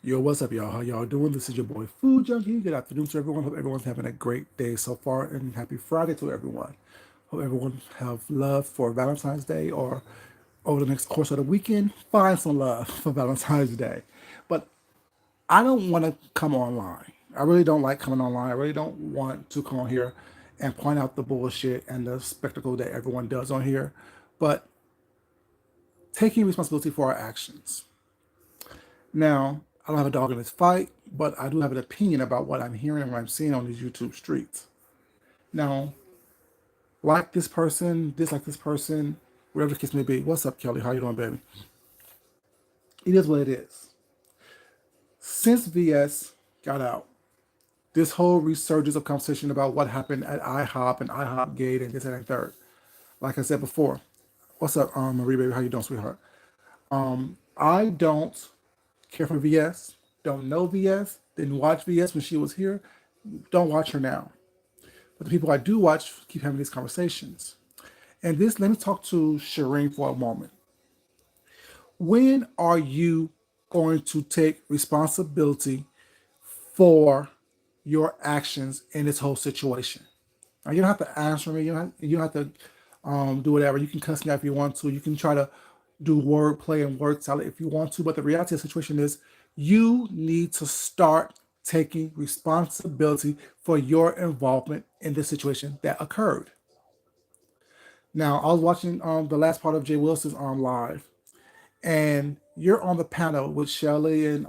Yo, what's up, y'all? How y'all doing? This is your boy Food Junkie. Good afternoon to everyone. Hope everyone's having a great day so far, and happy Friday to everyone. Hope everyone have love for Valentine's Day, or over the next course of the weekend, find some love for Valentine's Day. But I don't want to come online. I really don't like coming online. I really don't want to come on here and point out the bullshit and the spectacle that everyone does on here. But taking responsibility for our actions. Now, I don't have a dog in this fight, but I do have an opinion about what I'm hearing and what I'm seeing on these YouTube streets. Now, like this person, dislike this person, whatever the case may be. What's up, Kelly? How you doing, baby? It is what it is. Since VS got out, this whole resurgence of conversation about what happened at IHOP and IHOP Gate and this and that third. Like I said before, what's up, Marie, baby? How you doing, sweetheart? I don't care for VS. Don't know VS. Didn't watch VS when she was here. Don't watch her now. But the people I do watch keep having these conversations. And this, let me talk to Shireen for a moment. When are you going to take responsibility for your actions in this whole situation? Now, you don't have to answer me. You don't have to do whatever. You can cuss me out if you want to. You can try to do wordplay and word salad if you want to. But the reality of the situation is you need to start taking responsibility for your involvement in the situation that occurred. Now, I was watching the last part of Jay Wilson's live, and you're on the panel with Shelly and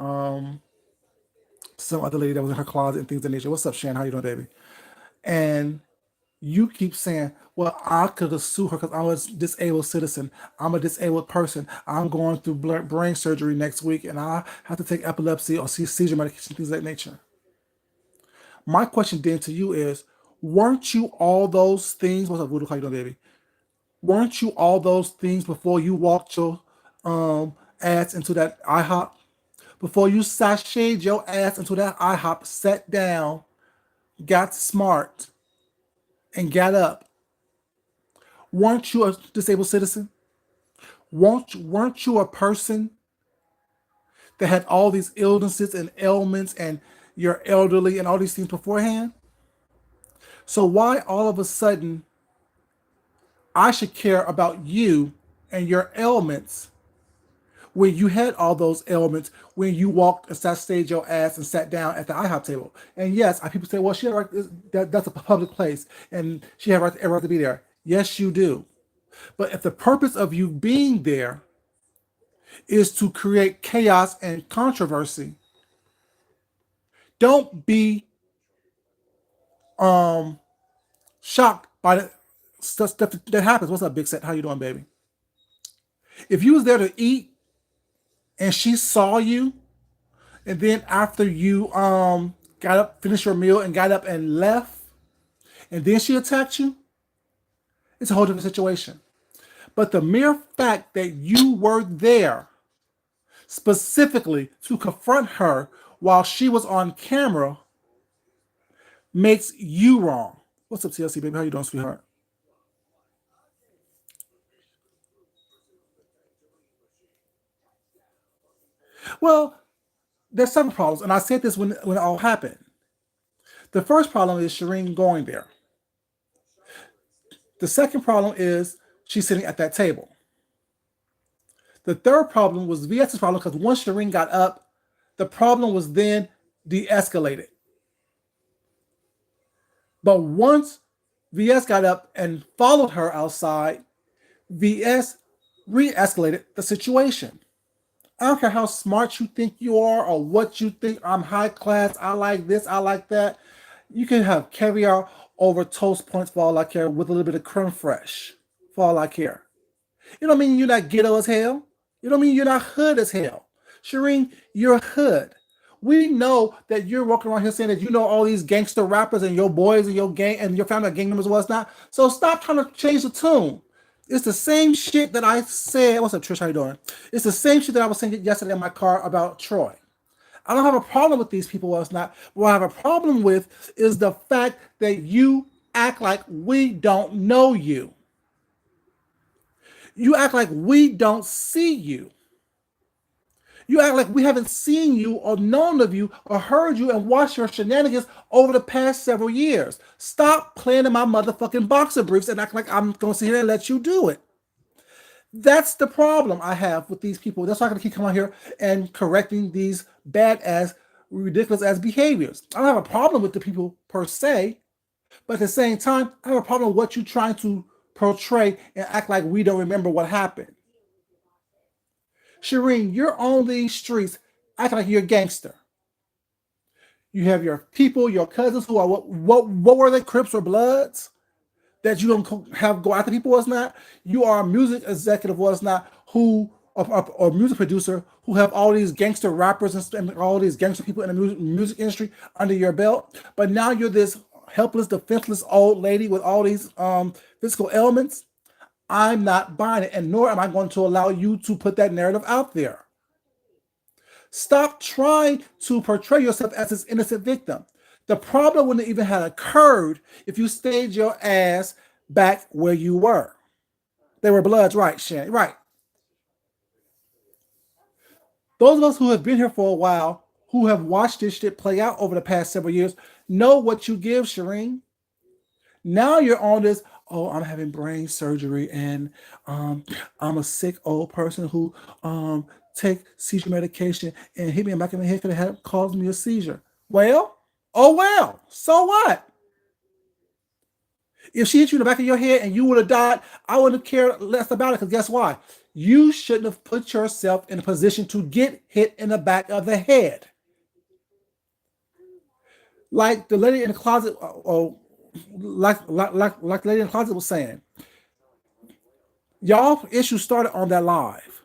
some other lady that was in her closet and things of that nature. What's up, Shan? How you doing, baby? And you keep saying, well, I could have sued her because I'm a disabled citizen. I'm a disabled person. I'm going through brain surgery next week and I have to take epilepsy or seizure medication, things of that nature. My question then to you is, weren't you all those things? What's up, Voodoo? How you doing, baby? Weren't you all those things before you walked your ass into that IHOP? Before you sashayed your ass into that IHOP, sat down, got smart, and got up. Weren't you a disabled citizen? Weren't you a person that had all these illnesses and ailments and you're elderly and all these things beforehand? So why all of a sudden I should care about you and your ailments when you had all those ailments when you walked and sat, stayed your ass and sat down at the IHOP table? And yes, people say, well, she had right, that's a public place and she had every right to be there. Yes, you do. But if the purpose of you being there is to create chaos and controversy, don't be shocked by the stuff that happens. What's up, Big Set? How you doing, baby? If you was there to eat and she saw you, and then after you got up, finished your meal, and got up and left, and then she attacked you, it's a whole different situation. But the mere fact that you were there specifically to confront her while she was on camera makes you wrong. What's up, TLC, baby? How you doing, sweetheart? Well, there's several problems, and I said this when it all happened. The first problem is Shireen going there. The second problem is she's sitting at that table. The third problem was VS's problem because once Shireen got up, the problem was then de-escalated. But once VS got up and followed her outside, VS re-escalated the situation. I don't care how smart you think you are or what you think. I'm high class. I like this. I like that. You can have caviar over toast points for all I care with a little bit of creme fraiche for all I care. You don't mean you're not ghetto as hell. You don't mean you're not hood as hell. Shireen, you're hood. We know that you're walking around here saying that you know all these gangster rappers and your boys and your gang and your family are gang members and whatnot. So stop trying to change the tune. It's the same shit that I said. What's up, Trish? How you doing? It's the same shit that I was saying yesterday in my car about Troy. I don't have a problem with these people or it's not. What I have a problem with is the fact that you act like we don't know you. You act like we don't see you. You act like we haven't seen you or known of you or heard you and watched your shenanigans over the past several years. Stop playing in my motherfucking boxer briefs and act like I'm going to sit here and let you do it. That's the problem I have with these people. That's why I'm going to keep coming out here and correcting these bad ass, ridiculous ass behaviors. I don't have a problem with the people per se, but at the same time, I have a problem with what you're trying to portray and act like we don't remember what happened. Shireen, you're on these streets acting like you're a gangster. You have your people, your cousins who are what were they, Crips or Bloods? That you don't have go after people was not. You are a music executive was not who or music producer who have all these gangster rappers and all these gangster people in the music industry under your belt. But now you're this helpless, defenseless old lady with all these physical ailments. I'm not buying it, and nor am I going to allow you to put that narrative out there. Stop trying to portray yourself as this innocent victim. The problem wouldn't even have occurred if you stayed your ass back where you were. They were Bloods, right, Shannon? Right. Those of us who have been here for a while, who have watched this shit play out over the past several years, know what you give, Shireen. Now you're on this, oh, I'm having brain surgery and I'm a sick old person who take seizure medication and hit me in the back of the head because it had caused me a seizure. Well, oh well, so what? If she hit you in the back of your head and you would have died, I wouldn't care less about it because guess why? You shouldn't have put yourself in a position to get hit in the back of the head. Like the lady in the closet, like the lady in the closet was saying, y'all issue started on that live.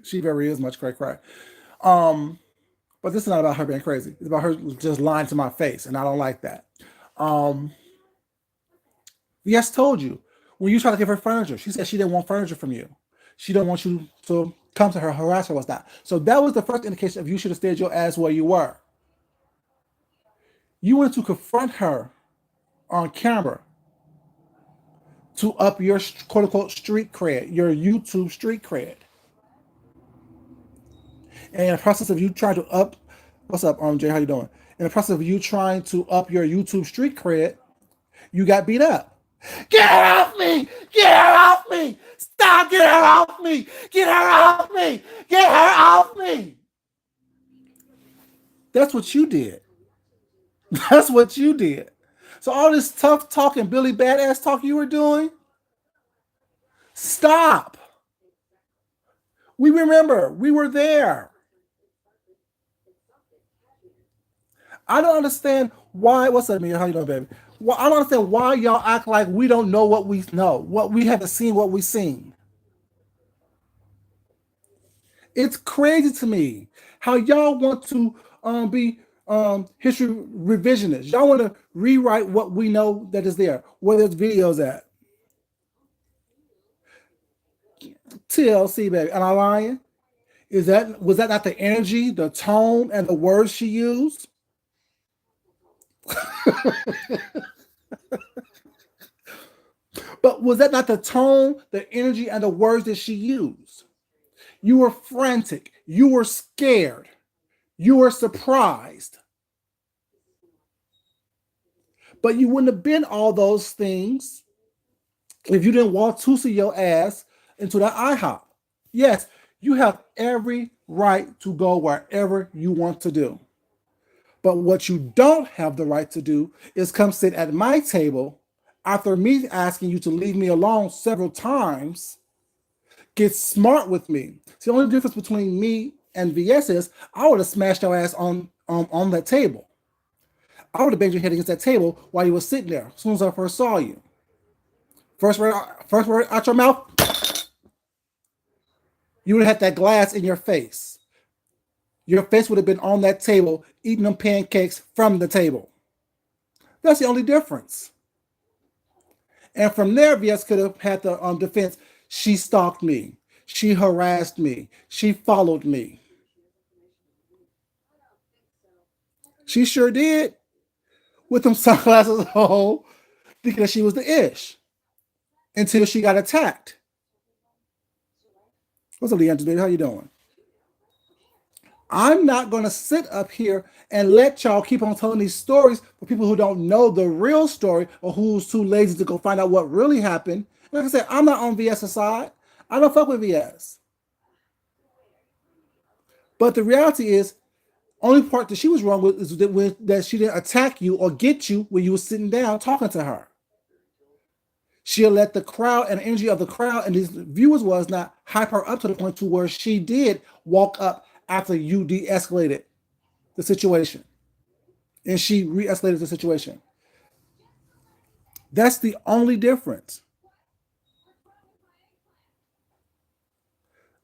She very is much cray cray. But this is not about her being crazy. It's about her just lying to my face, and I don't like that. Um, yes, told you when you try to give her furniture, she said she didn't want furniture from you. She didn't want you to come to her, harass her, what's that? So that was the first indication of you should have stayed your ass where you were. You wanted to confront her on camera to up your quote unquote street cred, your YouTube street cred. And in the process of you trying to up, what's up, Jay? How you doing? In the process of you trying to up your YouTube street cred, you got beat up. Get her off me! Get her off me! Stop! Get her off me! Get her off me! Get her off me! That's what you did. That's what you did. So all this tough talk and Billy Badass talk you were doing, stop. We remember. We were there. I don't understand why. What's up, Mia? How you doing, baby? Well, I don't understand why y'all act like we don't know what we know, what we haven't seen, what we've seen. It's crazy to me how y'all want to be history revisionists. Y'all want to rewrite what we know that is there, where there's videos at. TLC, baby. Am I lying? Was that not the energy, the tone, and the words she used? But was that not the tone, the energy, and the words that she used? You were frantic. You were scared. You were surprised. But you wouldn't have been all those things if you didn't walk Tusi your ass into that IHOP. Yes, you have every right to go wherever you want to do. But what you don't have the right to do is come sit at my table after me asking you to leave me alone several times. Get smart with me. See, the only difference between me and VS is I would have smashed your ass on that table. I would have banged your head against that table while you were sitting there as soon as I first saw you. First word out your mouth, you would have had that glass in your face. Your face would have been on that table eating them pancakes from the table. That's the only difference. And from there, VS could have had the defense. She stalked me. She harassed me. She followed me. She sure did. With them sunglasses on, thinking that she was the ish. Until she got attacked. What's up, Leandro? Baby? How you doing? I'm not going to sit up here and let y'all keep on telling these stories for people who don't know the real story or who's too lazy to go find out what really happened. Like I said, I'm not on VS's side. I don't fuck with VS. But the reality is, only part that she was wrong with is that she didn't attack you or get you when you were sitting down talking to her. She'll let the crowd and the energy of the crowd and these viewers was not hype her up to the point to where she did walk up after you de-escalated the situation and she re-escalated the situation. That's the only difference.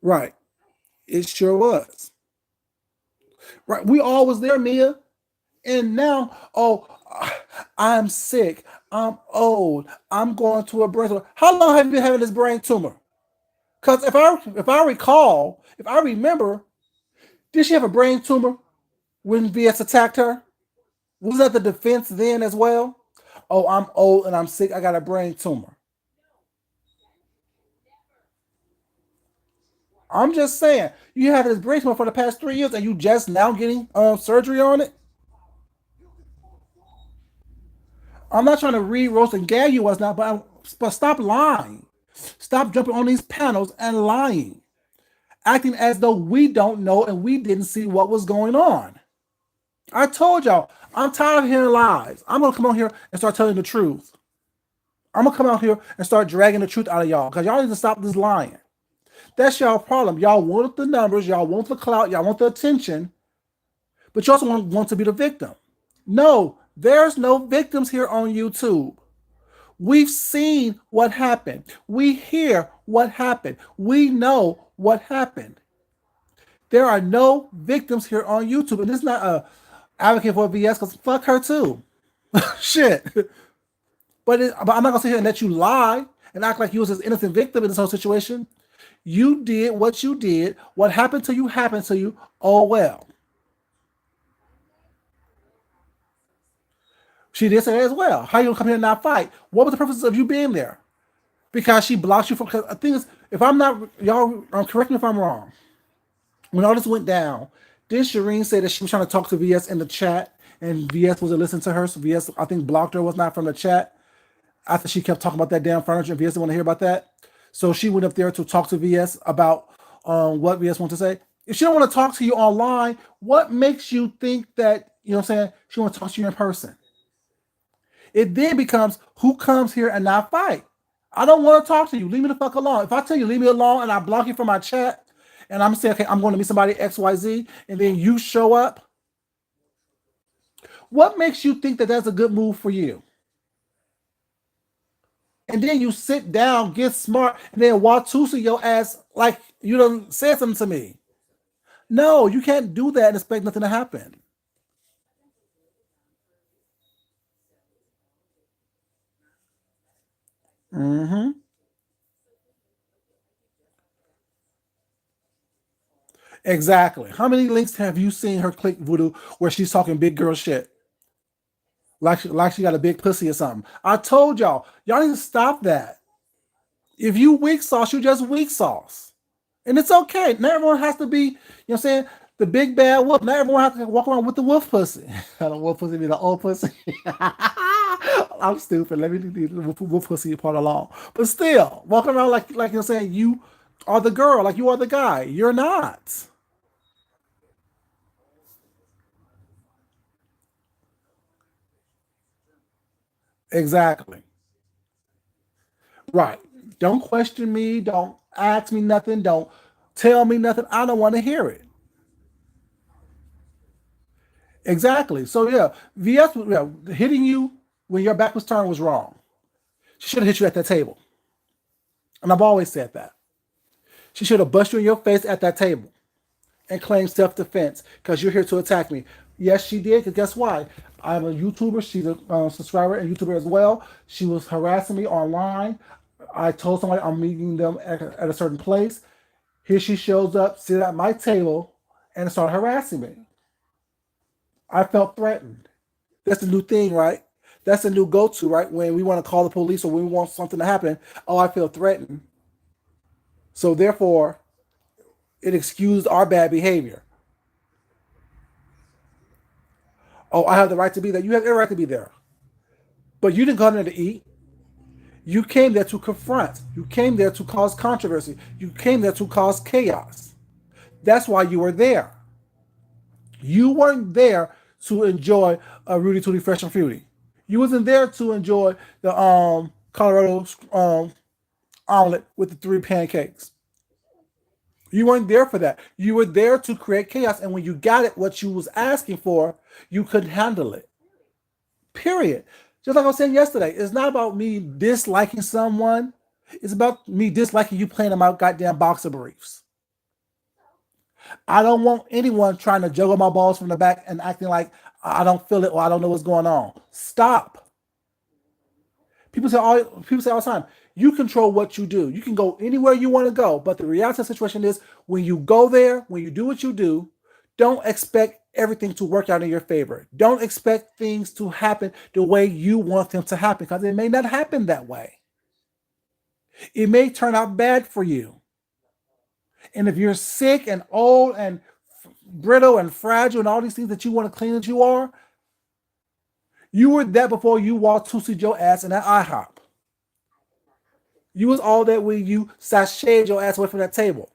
Right. It sure was. Right. We all was there, Mia. And now, oh, I'm sick. I'm old. I'm going to a brain tumor. How long have you been having this brain tumor? Because if I recall, if I remember, did she have a brain tumor when VS attacked her? Was that the defense then as well? Oh, I'm old and I'm sick. I got a brain tumor. I'm just saying, you have this brain tumor for the past 3 years, and you just now getting surgery on it. I'm not trying to read roast and gag you what's not, but stop lying. Stop jumping on these panels and lying, acting as though we don't know and we didn't see what was going on. I told y'all, I'm tired of hearing lies. I'm gonna come on here and start telling the truth. I'm gonna come out here and start dragging the truth out of y'all because y'all need to stop this lying. That's y'all problem. Y'all want the numbers, y'all want the clout, y'all want the attention, but you also want to be the victim. No, there's no victims here on YouTube. We've seen what happened. We hear what happened. We know what happened. There are no victims here on YouTube. And this is not a advocate for VS because fuck her too. Shit. But I'm not gonna sit here and let you lie and act like you was this innocent victim in this whole situation. You did what you did. What happened to you happened to you. Oh well. She did say that as well. How you gonna come here and not fight? What was the purpose of you being there? Because she blocked you from. Cause the thing is, if I'm not, y'all, correct me if I'm wrong. When all this went down, did Shireen say that she was trying to talk to VS in the chat, and VS wasn't listening to her? So VS, I think, blocked her. Was not from the chat after she kept talking about that damn furniture. And VS didn't want to hear about that, so she went up there to talk to VS about what VS wants to say. If she don't want to talk to you online, what makes you think that what I'm saying she want to talk to you in person? It then becomes who comes here and not fight. I don't want to talk to you. Leave me the fuck alone. If I tell you leave me alone and I block you from my chat and I'm saying, okay, I'm going to meet somebody XYZ, and then you show up, what makes you think that that's a good move for you? And then you sit down, get smart, and then Watusi your ass like you done said something to me. No, you can't do that and expect nothing to happen. Mm-hmm. Exactly. How many links have you seen her click voodoo where she's talking big girl shit? Like she got a big pussy or something. I told y'all need to stop that. If you weak sauce, you just weak sauce. And it's okay. Not everyone has to be, what I'm saying, the big bad wolf. Not everyone has to walk around with the wolf pussy. The wolf pussy be the old pussy. I'm stupid. Let me leave the wolf pussy part alone. But still, walking around like you're saying you are the girl, like you are the guy. You're not. Exactly. Right. Don't question me. Don't ask me nothing. Don't tell me nothing. I don't want to hear it. Exactly. So yeah, VS hitting you when your back was turned was wrong. She should have hit you at that table. And I've always said that. She should have bust you in your face at that table and claimed self-defense because you're here to attack me. Yes, she did. Because guess why? I'm a YouTuber. She's a subscriber and YouTuber as well. She was harassing me online. I told somebody I'm meeting them at a certain place. Here she shows up, sit at my table, and start harassing me. I felt threatened. That's the new thing, right? That's the new go-to, right? When we want to call the police or when we want something to happen. Oh, I feel threatened. So therefore, It excused our bad behavior. Oh, I have the right to be there. You have every right to be there. But you didn't come there to eat. You came there to confront. You came there to cause controversy. You came there to cause chaos. That's why you were there. You weren't there to enjoy a Rudy Tooty Fresh and Fruity. You wasn't there to enjoy the Colorado omelet with the 3 pancakes. You weren't there for that. You were there to create chaos, and when you got it, what you was asking for, you couldn't handle it. Period. Just like I was saying yesterday, it's not about me disliking someone. It's about me disliking you playing in my goddamn boxer briefs. I don't want anyone trying to juggle my balls from the back and acting like I don't feel it or I don't know what's going on. Stop. People say all the time, you control what you do. You can go anywhere you want to go. But the reality of the situation is when you go there, when you do what you do, don't expect everything to work out in your favor. Don't expect things to happen the way you want them to happen because it may not happen that way. It may turn out bad for you. And if you're sick and old and brittle and fragile and all these things that you want to claim that you are, you were that before you walked to see your ass in that IHOP. You was all that when you sashayed your ass away from that table.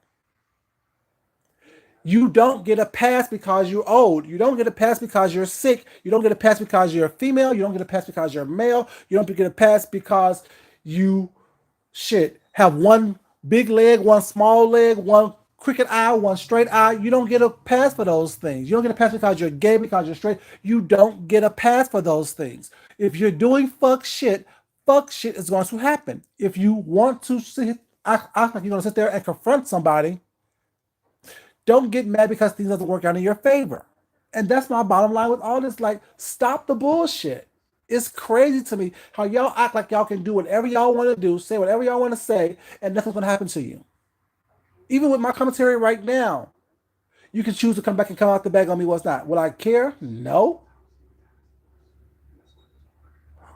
You don't get a pass because you're old. You don't get a pass because you're sick. You don't get a pass because you're a female. You don't get a pass because you're male. You don't get a pass because you have one big leg, one small leg, one crooked eye, one straight eye. You don't get a pass for those things. You don't get a pass because you're gay, because you're straight. You don't get a pass for those things. If you're doing fuck shit is going to happen. If you want to act like you're going to sit there and confront somebody, don't get mad because things doesn't work out in your favor. And that's my bottom line with all this. Like, stop the bullshit. It's crazy to me how y'all act like y'all can do whatever y'all want to do, say whatever y'all want to say, and nothing's going to happen to you. Even with my commentary right now, you can choose to come back and come out the bag on me what's not. Will I care? No.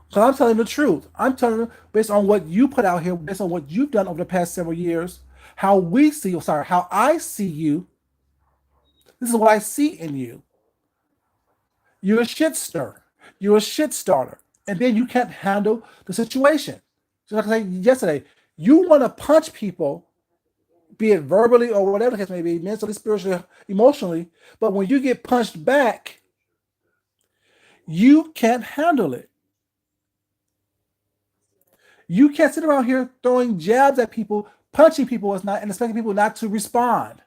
Because I'm telling the truth. I'm telling you based on what you put out here, based on what you've done over the past several years, how I see you. This is what I see in you. You're a shit stirrer. You're a shit starter. And then you can't handle the situation. Just like I said yesterday, you want to punch people, be it verbally or whatever the case may be, mentally, spiritually, emotionally. But when you get punched back, you can't handle it. You can't sit around here throwing jabs at people, punching people and expecting people not to respond.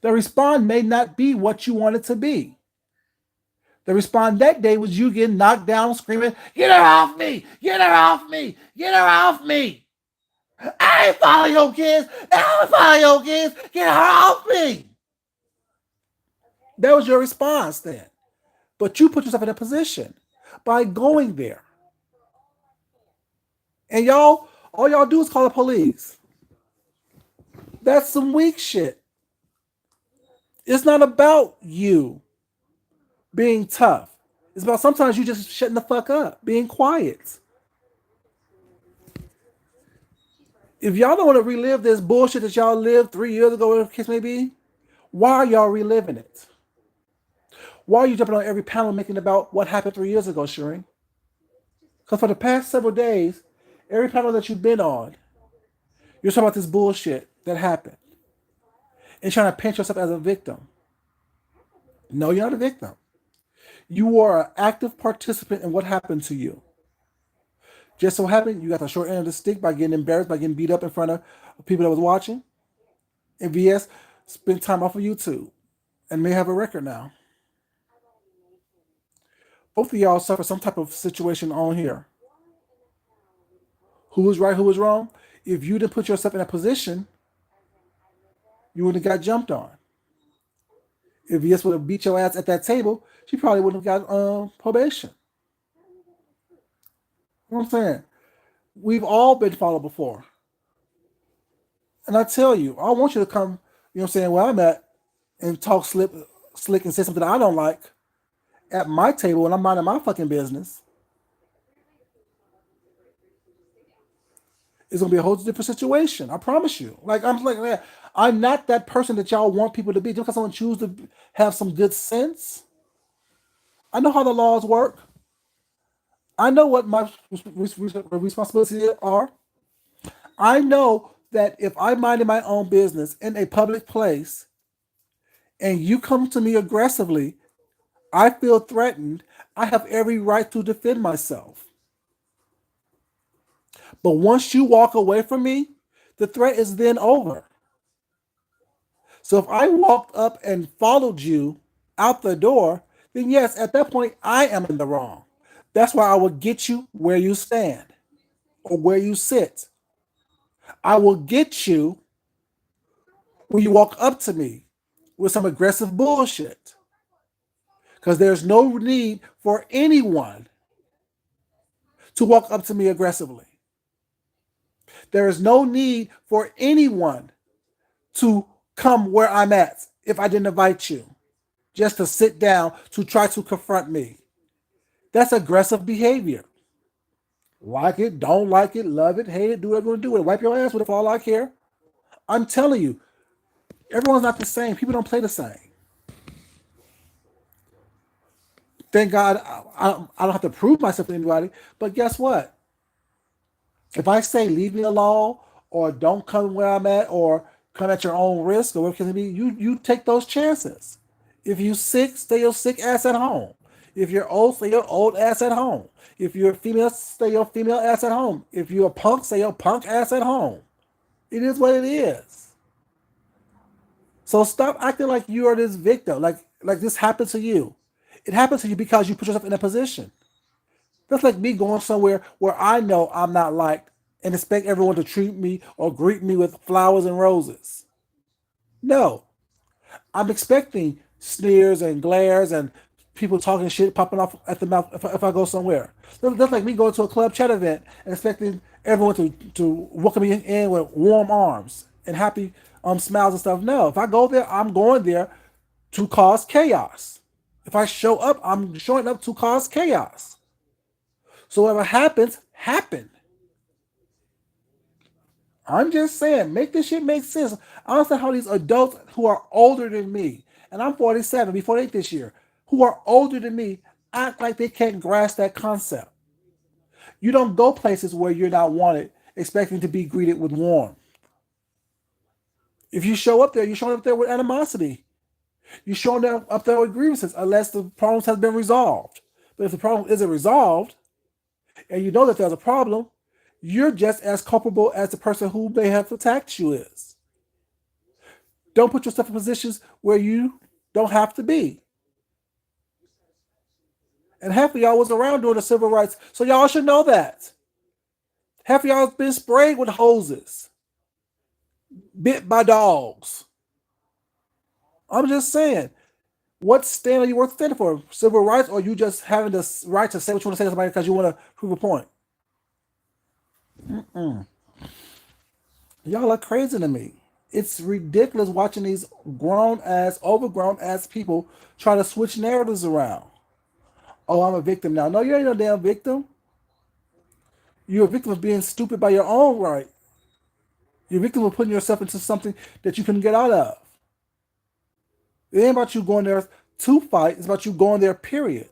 The respond may not be what you want it to be. The respond that day was you getting knocked down, screaming, "Get her off me! Get her off me! Get her off me! I ain't follow your kids! I don't follow your kids! Get her off me!" That was your response then. But you put yourself in a position by going there. And all y'all do is call the police. That's some weak shit. It's not about you being tough. It's about sometimes you just shutting the fuck up, being quiet. If y'all don't want to relive this bullshit that y'all lived 3 years ago, whatever the case may be, why are y'all reliving it? Why are you jumping on every panel making about what happened 3 years ago, Shireen? Because for the past several days, every panel that you've been on, you're talking about this bullshit that happened and trying to paint yourself as a victim. No, you're not a victim. You are an active participant in what happened to you. Just so happened you got the short end of the stick by getting embarrassed, by getting beat up in front of people that was watching. And VS spent time off of YouTube and may have a record now. Both of y'all suffer some type of situation on here. Who was right, who was wrong? If you didn't put yourself in that position, you would have got jumped on. If VS would have beat your ass at that table, she probably wouldn't have got probation. You know what I'm saying? We've all been followed before. And I tell you, I want you to come, you know what I'm saying, where I'm at and talk slick and say something that I don't like at my table when I'm minding my fucking business. It's gonna be a whole different situation. I promise you. Like I'm like, man, I'm not that person that y'all want people to be. Just because someone choose to have some good sense, I know how the laws work. I know what my responsibilities are. I know that if I'm minding my own business in a public place and you come to me aggressively, I feel threatened. I have every right to defend myself. But once you walk away from me, the threat is then over. So if I walked up and followed you out the door, then yes, at that point, I am in the wrong. That's why I will get you where you stand or where you sit. I will get you when you walk up to me with some aggressive bullshit. Because there's no need for anyone to walk up to me aggressively. There is no need for anyone to come where I'm at if I didn't invite you, just to sit down to try to confront me. That's aggressive behavior. Like it, don't like it, love it, hate it, do whatever you want to do with it. Wipe your ass with it for all I care. I'm telling you, everyone's not the same. People don't play the same. Thank God I don't have to prove myself to anybody. But guess what? If I say leave me alone or don't come where I'm at or come at your own risk or whatever it can be, you take those chances. If you sick, stay your sick ass at home. If you're old, stay your old ass at home. If you're female, stay your female ass at home. If you're a punk, stay your punk ass at home. It is what it is. So stop acting like you are this victim, like this happened to you. It happened to you because you put yourself in a position. That's like me going somewhere where I know I'm not liked and expect everyone to treat me or greet me with flowers and roses. No, I'm expecting sneers and glares and people talking shit popping off at the mouth if I go somewhere. That's like me going to a club chat event and expecting everyone to welcome me in with warm arms and happy smiles and stuff. No, if I go there, I'm going there to cause chaos. If I show up, I'm showing up to cause chaos. So whatever happens, happen. I'm just saying, make this shit make sense. I understand how these adults who are older than me, and I'm 47, be 48 this year, who are older than me, act like they can't grasp that concept. You don't go places where you're not wanted, expecting to be greeted with warmth. If you show up there, you're showing up there with animosity. You're showing up there with grievances, unless the problems have been resolved. But if the problem isn't resolved, and you know that there's a problem, you're just as culpable as the person who may have attacked you is. Don't put yourself in positions where you don't have to be. And half of y'all was around during the civil rights, so y'all should know that. Half of y'all has been sprayed with hoses, bit by dogs. I'm just saying, what stand are you worth standing for? Civil rights, or you just having the right to say what you want to say to somebody because you want to prove a point? Y'all are crazy to me. It's ridiculous watching these grown ass, overgrown ass people try to switch narratives around. Oh, I'm a victim now. No, you ain't no damn victim. You're a victim of being stupid by your own right. You're a victim of putting yourself into something that you couldn't get out of. It ain't about you going there to fight. It's about you going there, period.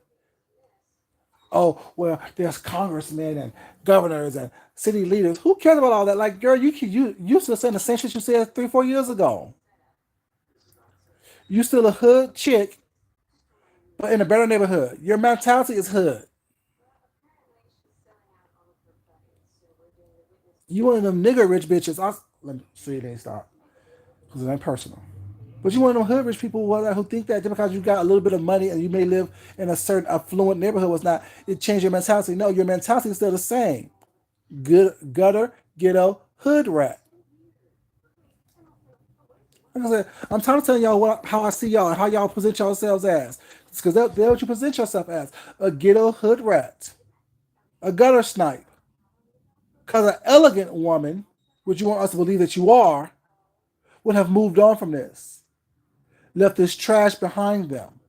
Oh, well, there's congressmen and governors and city leaders. Who cares about all that? Like, girl, you still saying the same shit you said 3, 4 years ago. You still a hood chick, but in a better neighborhood. Your mentality is hood. You one of them nigger rich bitches. Let me see it ain't stop because it ain't personal. But you one of them hood rich people who think that just because you got a little bit of money and you may live in a certain affluent neighborhood was not it changed your mentality. No, your mentality is still the same. Good gutter, ghetto, hood rat. Like I said, I'm trying to tell y'all how I see y'all and how y'all present yourselves as. Because that's what you present yourself as. A ghetto hood rat. A gutter snipe. Because an elegant woman, which you want us to believe that you are, would have moved on from this. Left this trash behind them.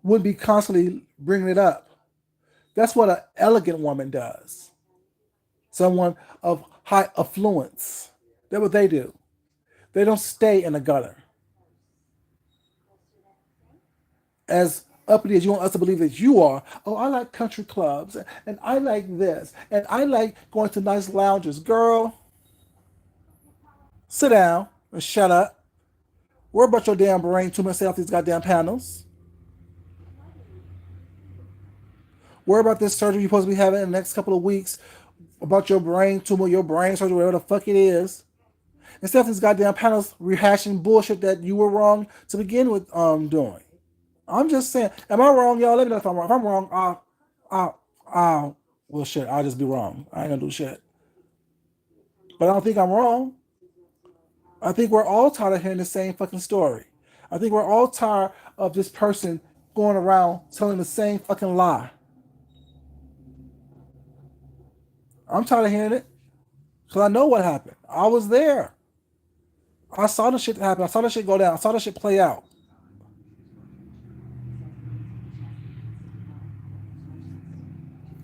Wouldn't be constantly bringing it up. That's what an elegant woman does. Someone of high affluence. That's what they do. They don't stay in the gutter. As uppity as you want us to believe that you are, oh, I like country clubs and I like this and I like going to nice lounges. Girl, sit down and shut up. Worry about your damn brain too much. Stay off these goddamn panels. Worry about this surgery you're supposed to be having in the next couple of weeks. About your brain tumor, your brain surgery, whatever the fuck it is. Instead of these goddamn panels rehashing bullshit that you were wrong to begin with doing. I'm just saying, am I wrong, y'all? Let me know if I'm wrong. If I'm wrong, well, shit, I'll just be wrong. I ain't gonna do shit. But I don't think I'm wrong. I think we're all tired of hearing the same fucking story. I think we're all tired of this person going around telling the same fucking lie. I'm tired of hearing it because I know what happened. I was there. I saw the shit happen. I saw the shit go down. I saw the shit play out.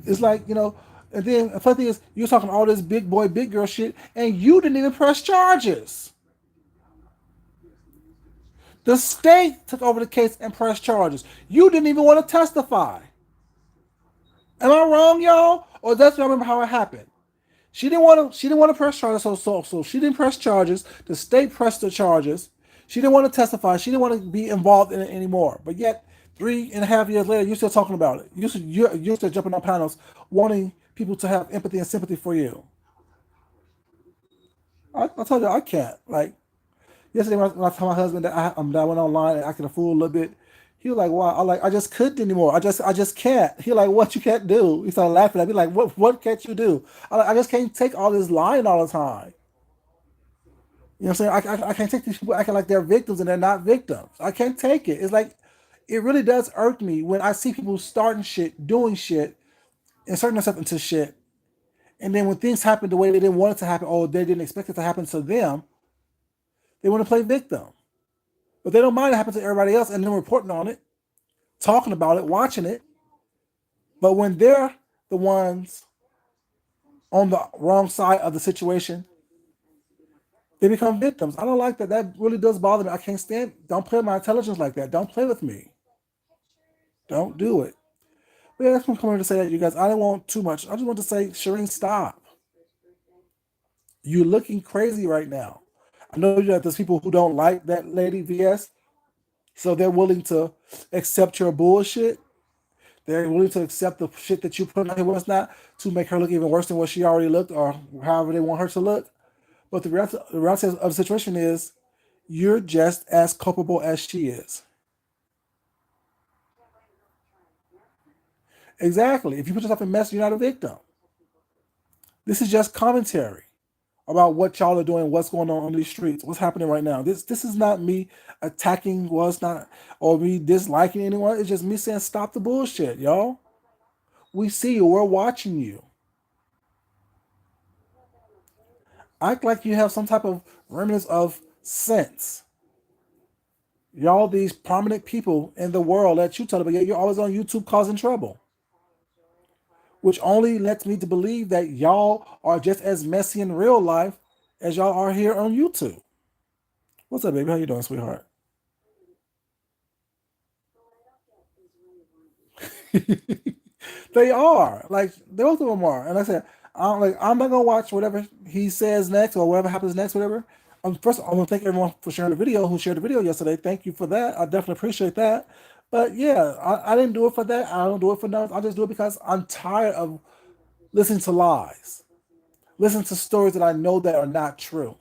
It's like, and then the funny thing is, you're talking all this big boy, big girl shit, and you didn't even press charges. The state took over the case and pressed charges. You didn't even want to testify. Am I wrong, y'all? Or that's not remember how it happened? She didn't want to. She didn't want to press charges. So she didn't press charges. The state pressed the charges. She didn't want to testify. She didn't want to be involved in it anymore. But yet, 3.5 years later, you're still talking about it. You're still jumping on panels, wanting people to have empathy and sympathy for you. I told you I can't. Like yesterday, when I told my husband that I went online and acted a fool a little bit, he was like, "Wow!" I just couldn't anymore. I just can't. He like, "What you can't do?" He started laughing at me like, "What can't you do?" I just can't take all this lying all the time. You know what I'm saying? I can't take these people acting like they're victims and they're not victims. I can't take it. It's like it really does irk me when I see people starting shit, doing shit, inserting themselves into shit, and then when things happen the way they didn't want it to happen, or they didn't expect it to happen to them, they want to play victim. But they don't mind it happens to everybody else and then reporting on it, talking about it, watching it. But when they're the ones on the wrong side of the situation, they become victims. I don't like that. That really does bother me. I can't stand. Don't play with my intelligence like that. Don't play with me. Don't do it. But yeah, that's what I'm coming to say that you guys. I don't want too much. I just want to say, Shireen, stop. You're looking crazy right now. I know that there's people who don't like that lady VS, so they're willing to accept your bullshit. They're willing to accept the shit that you put on here what's not to make her look even worse than what she already looked or however they want her to look. But the reality of the situation is you're just as culpable as she is. Exactly. If you put yourself in mess, you're not a victim. This is just commentary about what y'all are doing, what's going on these streets, what's happening right now. This is not me attacking what's not or me disliking anyone. It's just me saying stop the bullshit, y'all. We see you. We're watching you. Act like you have some type of remnants of sense. Y'all, these prominent people in the world that you tell about, yet you're always on YouTube causing trouble, which only lets me to believe that y'all are just as messy in real life as y'all are here on YouTube. What's up, baby? How you doing, sweetheart? They are like both of them are, and like I said, I'm not gonna watch whatever he says next or whatever happens next, whatever. First, I want to thank everyone for sharing the video. Who shared the video yesterday? Thank you for that. I definitely appreciate that. But yeah, I didn't do it for that. I don't do it for nothing. I just do it because I'm tired of listening to lies, listening to stories that I know that are not true.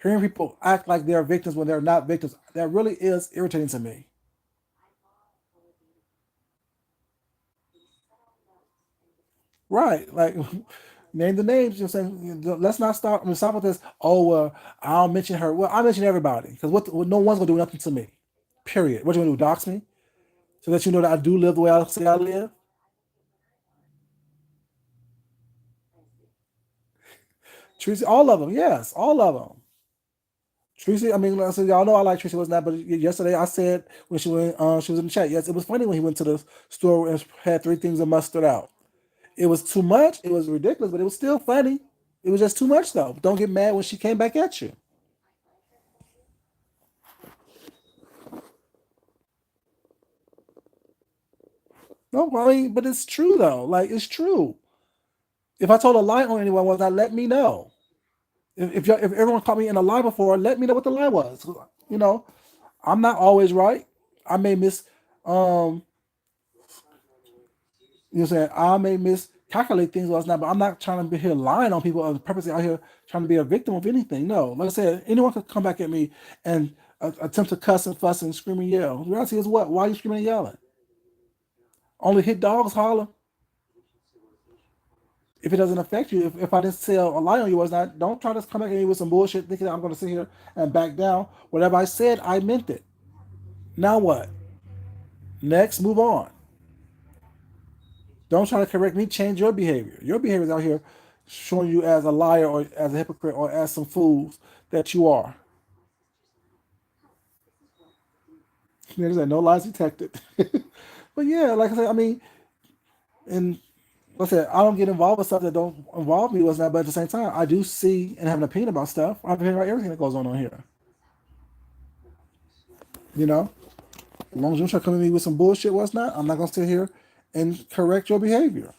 Hearing people act like they're victims when they're not victims, that really is irritating to me. Right. Like, name the names. You're saying, let's not start. I mean, stop with this. Oh, I'll mention her. Well, I mention everybody because no one's gonna do nothing to me. Period. What you gonna do? Dox me so that you know that I do live the way I say I live. Tracy, all of them. Yes, all of them. Tracy. I mean, like I said, y'all know I like Tracy was not, but yesterday I said when she was in the chat. Yes, it was funny when he went to the store and had three things of mustard out. It was too much. It was ridiculous, but it was still funny. It was just too much though. Don't get mad when she came back at you. No, I mean, but it's true though. Like it's true. If I told a lie on anyone was not, let me know. If everyone caught me in a lie before, let me know what the lie was. You know, I'm not always right. I may miss, um, you know, what I'm saying I may miscalculate things or not, but I'm not trying to be here lying on people or purposely out here trying to be a victim of anything. No, like I said, anyone could come back at me and attempt to cuss and fuss and scream and yell. The reality is what? Why are you screaming and yelling? Only hit dogs holler. If it doesn't affect you, if I didn't tell a lie on you was not, don't try to come back at me with some bullshit thinking that I'm going to sit here and back down. Whatever I said, I meant it. Now what? Next, move on. Don't try to correct me. Change your behavior. Your behavior is out here showing you as a liar or as a hypocrite or as some fools that you are. There's no lies detected. But yeah, like I said, I mean, and like I said, I don't get involved with stuff that don't involve me. Was not, but at the same time, I do see and have an opinion about stuff. I have an opinion about everything that goes on here. You know, as long as you don't try to come at me with some bullshit, what's not, I'm not gonna sit here and correct your behavior.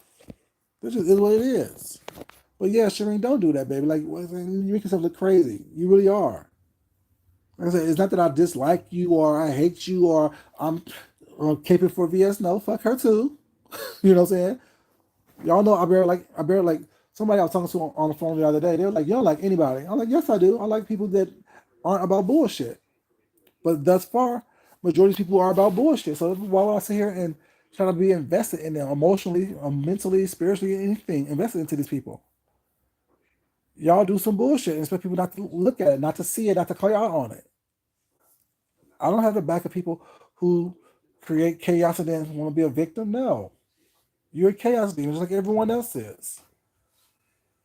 This just is what it is. But yeah, Shireen, don't do that, baby. Like you make yourself look crazy. You really are. Like I said, it's not that I dislike you or I hate you or I'm caping for VS. No, fuck her too. You know what I'm saying? Y'all know I bear like somebody I was talking to on the phone the other day. They were like, "You don't like anybody." I'm like, "Yes, I do. I like people that aren't about bullshit." But thus far, majority of people are about bullshit. So why would I sit here and try to be invested in them emotionally, mentally, spiritually, anything invested into these people? Y'all do some bullshit and expect people not to look at it, not to see it, not to call you out on it. I don't have the back of people who create chaos and then want to be a victim. No, you're a chaos demon, just like everyone else is.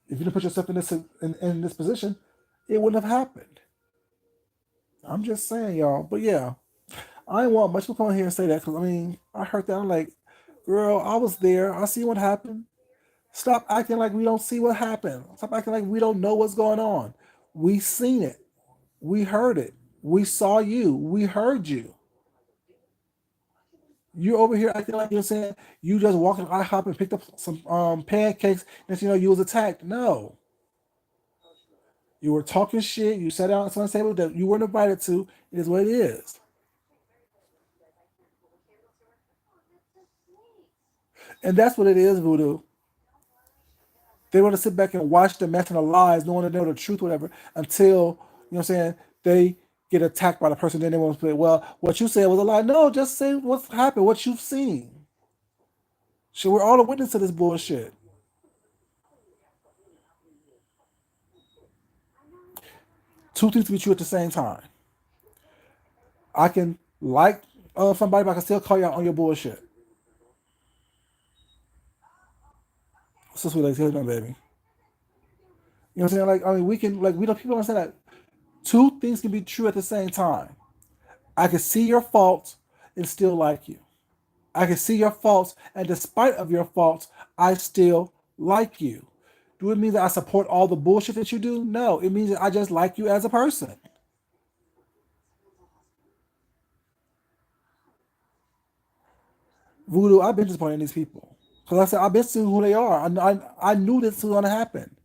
If you didn't put yourself in this position, it wouldn't have happened. I'm just saying, y'all. But yeah, I didn't want much people come in here and say that because I mean, I heard that. I'm like, girl, I was there. I see what happened. Stop acting like we don't see what happened. Stop acting like we don't know what's going on. We seen it. We heard it. We saw you. We heard you. You over here acting like you're saying you just walked in IHOP and picked up some pancakes and you know you was attacked. No. You were talking shit. You sat down at someone's table that you weren't invited to. It is what it is. And that's what it is, Voodoo. They want to sit back and watch the mess and the lies, knowing they know the truth, whatever, until, you know what I'm saying, they get attacked by the person. Then they want to say, well, what you said was a lie. No, just say what's happened, what you've seen. So we're all a witness to this bullshit. Two things to be true at the same time. I can like somebody, but I can still call you out on your bullshit. So sweet, like, no, baby. You know what I'm saying? Like, I mean, we can, like, we don't, people don't understand that two things can be true at the same time. I can see your faults and still like you. I can see your faults, and despite of your faults, I still like you. Do it mean that I support all the bullshit that you do? No, it means that I just like you as a person. Voodoo, I've been disappointed in these people. Because I said, I've been seeing who they are. I knew this was going to happen.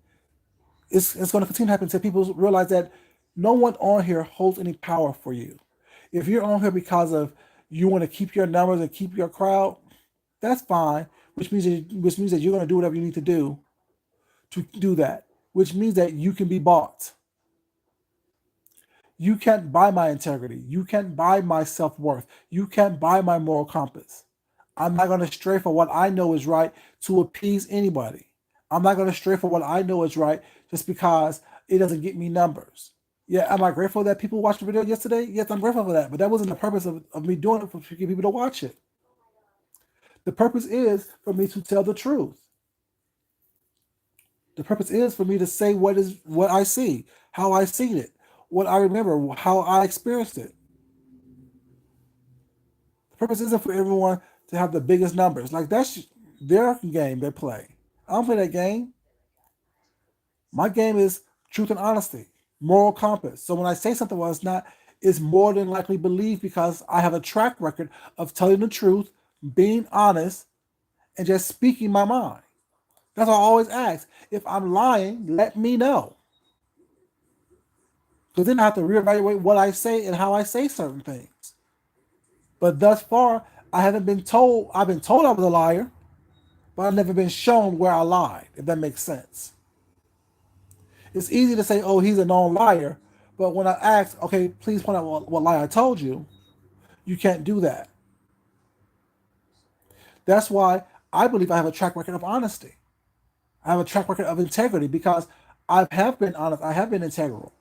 It's going to continue to happen until people realize that no one on here holds any power for you. If you're on here because of you want to keep your numbers and keep your crowd, that's fine. Which means that you're going to do whatever you need to do that. Which means that you can be bought. You can't buy my integrity. You can't buy my self worth. You can't buy my moral compass. I'm not going to stray for what I know is right to appease anybody. I'm not going to stray for what I know is right just because it doesn't get me numbers. Yeah, am I grateful that people watched the video yesterday? Yes, I'm grateful for that. But that wasn't the purpose of me doing it for people to watch it. The purpose is for me to tell the truth. The purpose is for me to say what I see, how I seen it, what I remember, how I experienced it. The purpose isn't for everyone to have the biggest numbers. Like that's their game they play. I don't play that game. My game is truth and honesty, moral compass. So when I say something well, it's not, it's more than likely believed because I have a track record of telling the truth, being honest, and just speaking my mind. That's why I always ask. If I'm lying, let me know. Because then I have to reevaluate what I say and how I say certain things. But thus far, I haven't been told, I've been told I was a liar, but I've never been shown where I lied, if that makes sense. It's easy to say, oh, he's a known liar. But when I ask, okay, please point out what lie I told you can't do that. That's why I believe I have a track record of honesty. I have a track record of integrity because I have been honest. I have been integral.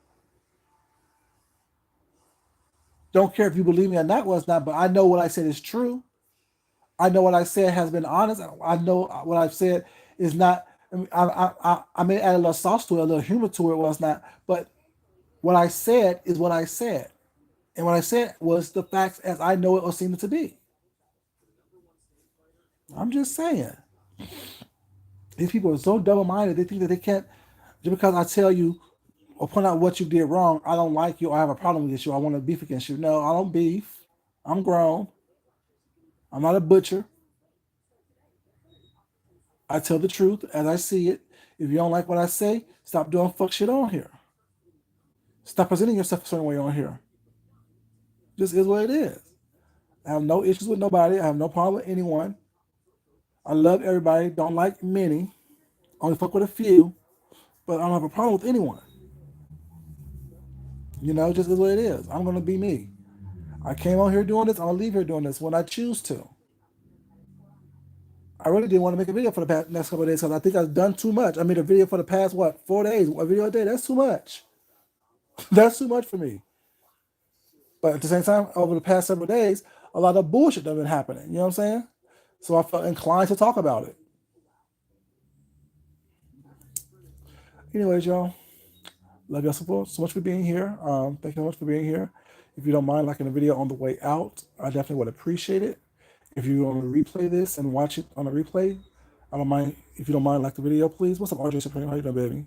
Don't care if you believe me or not, was not, but I know what I said is true. I know what I said has been honest. I know what I've said is not. I may add a little sauce to it, a little humor to it, was not. But what I said is what I said, and what I said was the facts as I know it or seem it to be. I'm just saying. These people are so double-minded. They think that they can't just because I tell you or point out what you did wrong. I don't like you. Or I have a problem with you. I want to beef against you. No, I don't beef. I'm grown. I'm not a butcher. I tell the truth as I see it. If you don't like what I say, stop doing fuck shit on here. Stop presenting yourself a certain way on here. This is what it is. I have no issues with nobody. I have no problem with anyone. I love everybody. Don't like many. Only fuck with a few. But I don't have a problem with anyone. Just is what it is. I'm gonna be me. I came on here doing this. I'm gonna leave here doing this when I choose to. I really didn't want to make a video for the past next couple of days because I think I've done too much. I made a video for the past 4 days. A video a day. That's too much. That's too much for me. But at the same time, over the past several days, a lot of bullshit has been happening. You know what I'm saying? So I felt inclined to talk about it. Anyways, y'all, love y'all support so much for being here. Thank you so much for being here. If you don't mind liking the video on the way out, I definitely would appreciate it. If you want to replay this and watch it on a replay, I don't mind. If you don't mind, like the video, please. What's up, RJ Supreme? How you doing, baby?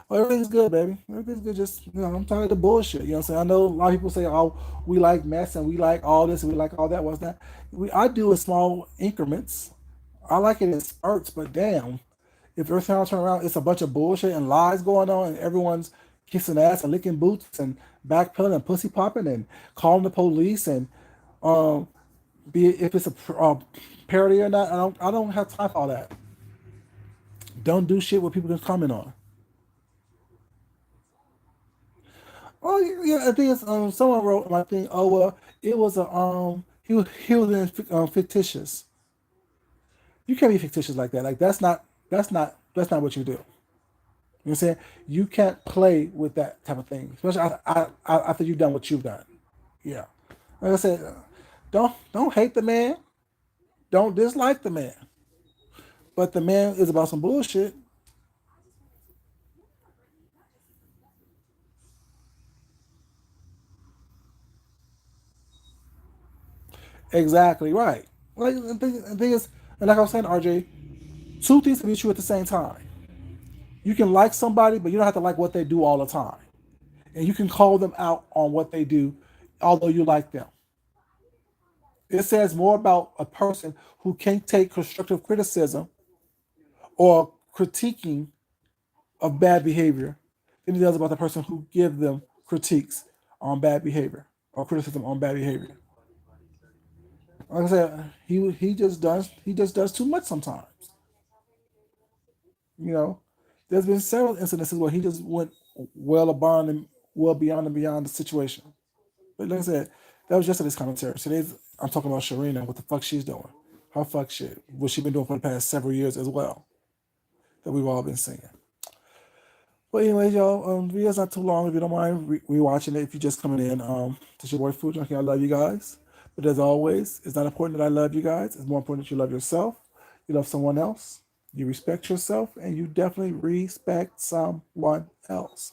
Oh, everything's good, baby. Everything's good. Just I'm tired of the bullshit. You know what I'm saying? I know a lot of people say, "Oh, we like mess and we like all this and we like all that." What's that? I do in small increments. I like it in spurts, but damn, if every time I turn around, it's a bunch of bullshit and lies going on, and everyone's kissing ass and licking boots and backpedaling and pussy popping and calling the police and um, be it if it's a parody or not. I don't have time for all that. Don't do shit what people can comment on. Oh yeah, I think it's someone wrote my thing. Oh well, it was a he was in fictitious. You can't be fictitious like that. Like that's not what you do. You know what I'm saying? You can't play with that type of thing, especially after you've done what you've done. Yeah, like I said, don't hate the man, don't dislike the man, but the man is about some bullshit. Exactly right. Like the thing is, and like I was saying, RJ, two things can be true at the same time. You can like somebody, but you don't have to like what they do all the time. And you can call them out on what they do, although you like them. It says more about a person who can't take constructive criticism or critiquing of bad behavior than it does about the person who give them critiques on bad behavior or criticism on bad behavior. Like I said, he just does too much sometimes. You know, there's been several incidences where he just went well beyond and beyond the situation. But like I said, that was yesterday's commentary. Today's I'm talking about Sharina, what the fuck she's doing, her fuck shit, what she's been doing for the past several years as well, that we've all been seeing. But anyways, y'all, the video's not too long. If you don't mind rewatching it, if you're just coming in, this your boy Food Junkie. I love you guys. But as always, it's not important that I love you guys. It's more important that you love yourself, you love someone else, you respect yourself, and you definitely respect someone else.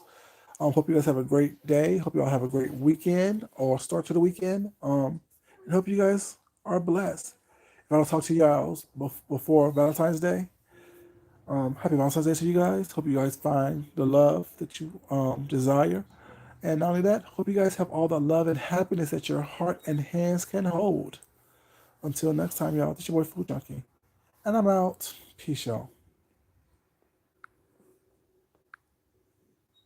Hope you guys have a great day. Hope you all have a great weekend or start to the weekend. And hope you guys are blessed. If I don't talk to y'all before Valentine's Day, happy Valentine's Day to you guys. Hope you guys find the love that you desire. And not only that, hope you guys have all the love and happiness that your heart and hands can hold. Until next time, y'all, this is your boy Food Junkie. And I'm out. Peace, y'all.